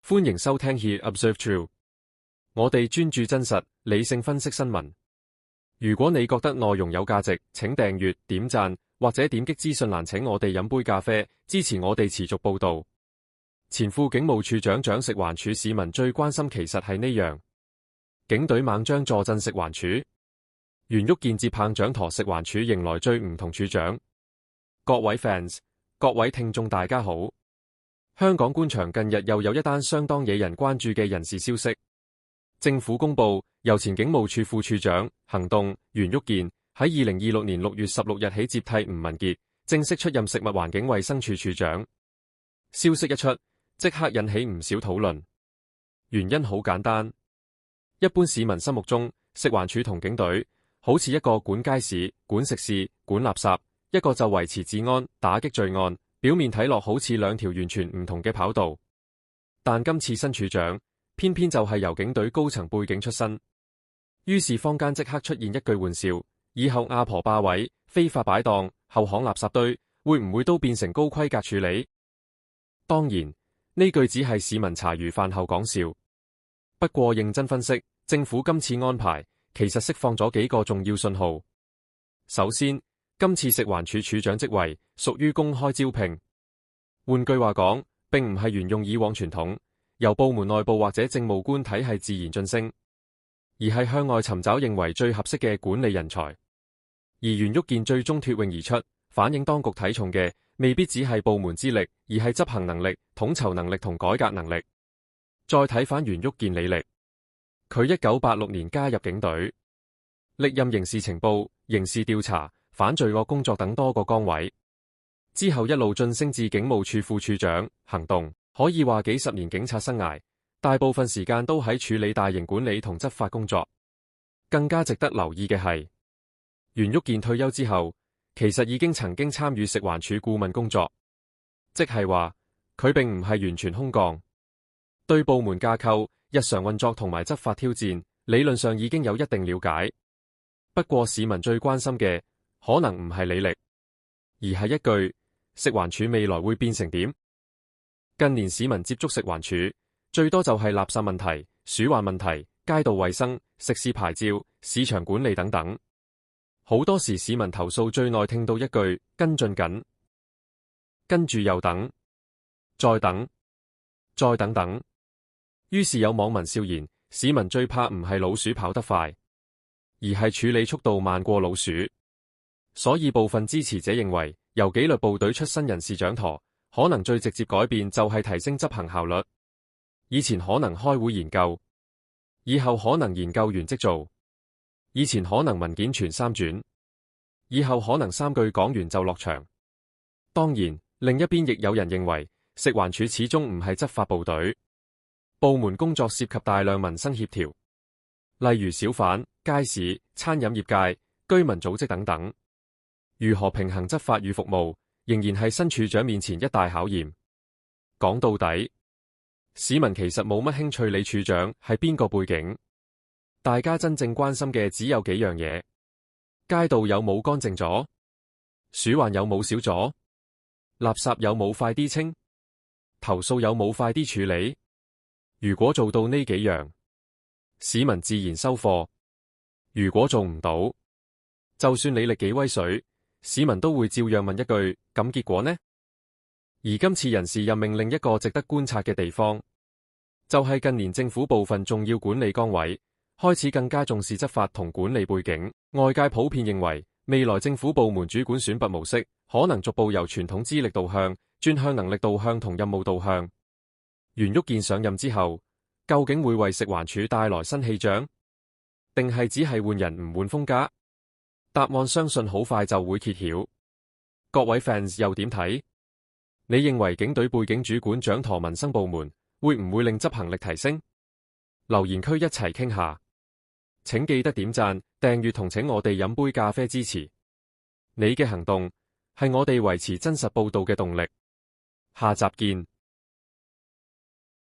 歡迎收聽 Here Observe True， 我哋專注真實、理性分析新聞。如果你覺得內容有價值，請訂閱、點讚或者點擊資訊欄請我哋飲杯咖啡，支持我哋持續報道。前副警務處長掌食環署，市民最關心其實係呢樣。警隊猛將坐鎮食環署，袁旭健接棒掌舵食環署，迎來最唔同處長。各位 fans， 各位聽眾大家好。香港官場近日又有一單相當惹人關注嘅人事消息。政府公布，由前警務處副處長行動袁旭健喺2026年6月16日起接替吳文傑，正式出任食物環境衛生署署長。消息一出，即刻引起唔少討論。原因好簡單，一般市民心目中，食環署同警隊好似一個管街市、管食肆、管垃圾，一個就維持治安、打擊罪案。表面睇落好似兩條完全唔同嘅跑道，但今次新處長偏偏就係由警隊高層背景出身，於是坊間即刻出現一句玩笑：以後阿婆霸位、非法擺檔、後巷垃圾堆，會唔會都變成高規格處理？當然，呢句只係市民茶餘飯後講笑。不過認真分析，政府今次安排其實釋放咗幾個重要信號。首先，今次食環署署長職位屬於公開招聘，換句話講，並唔係沿用以往傳統，由部門內部或者政務官體系自然晉升，而係向外尋找認為最合適嘅管理人才。而袁旭健最終脫穎而出，反映當局睇重嘅未必只係部門資歷，而係執行能力、統籌能力同改革能力。再睇返袁旭健履歷，佢1986年加入警隊，歷任刑事情報、刑事調查、反罪惡工作等多個崗位，之後一路晉升至警務處副處長行動，可以話幾十年警察生涯，大部分時間都喺處理大型管理同執法工作。更加值得留意嘅係，袁旭健退休之後，其實已經曾經參與食環署顧問工作，即係話佢並唔係完全空降，對部門架構、日常運作同埋執法挑戰，理論上已經有一定了解。不過市民最關心嘅，可能唔係履歷，而係一句：食環署未來會變成點？近年市民接觸食環署，最多就係垃圾問題、鼠患問題、街道衛生、食肆牌照、市場管理等等。好多時市民投訴最耐聽到一句：跟進緊，跟住又等，再等，再等等。於是有網民笑言，市民最怕唔係老鼠跑得快，而係處理速度慢過老鼠。所以部分支持者認為，由紀律部隊出身人士掌舵，可能最直接改變就係提升執行效率。以前可能開會研究，以後可能研究完即做；以前可能文件傳3轉，以後可能3句講完就落場。當然，另一邊亦有人認為，食環署始終唔係執法部隊，部門工作涉及大量民生協調，例如小販、街市、餐飲業界、居民組織等等。如何平衡執法與服務，仍然係新處長面前一大考驗。講到底，市民其實冇乜興趣理處長係邊個背景，大家真正關心嘅只有幾樣嘢：街道有冇乾淨咗？鼠患有冇少咗？垃圾有冇快啲清？投訴有冇快啲處理？如果做到呢幾樣，市民自然收貨。如果做唔到，就算履歷幾威水，市民都會照樣問一句：咁結果呢？而今次人事任命另一個值得觀察嘅地方，就係近年政府部分重要管理崗位開始更加重視執法同管理背景。外界普遍認為，未來政府部門主管選拔模式可能逐步由傳統資歷導向轉向能力導向同任務導向。袁旭健上任之後，究竟會為食環署帶來新氣象，定係只係換人唔換風格？答案相信好快就會揭曉。各位 fans 又點睇？你認為警隊背景主管掌舵民生部門，會唔會令執行力提升？留言區一齊傾下。請記得點讚、訂閱同請我哋飲杯咖啡支持。你嘅行動係我哋維持真實報道嘅動力。下集見。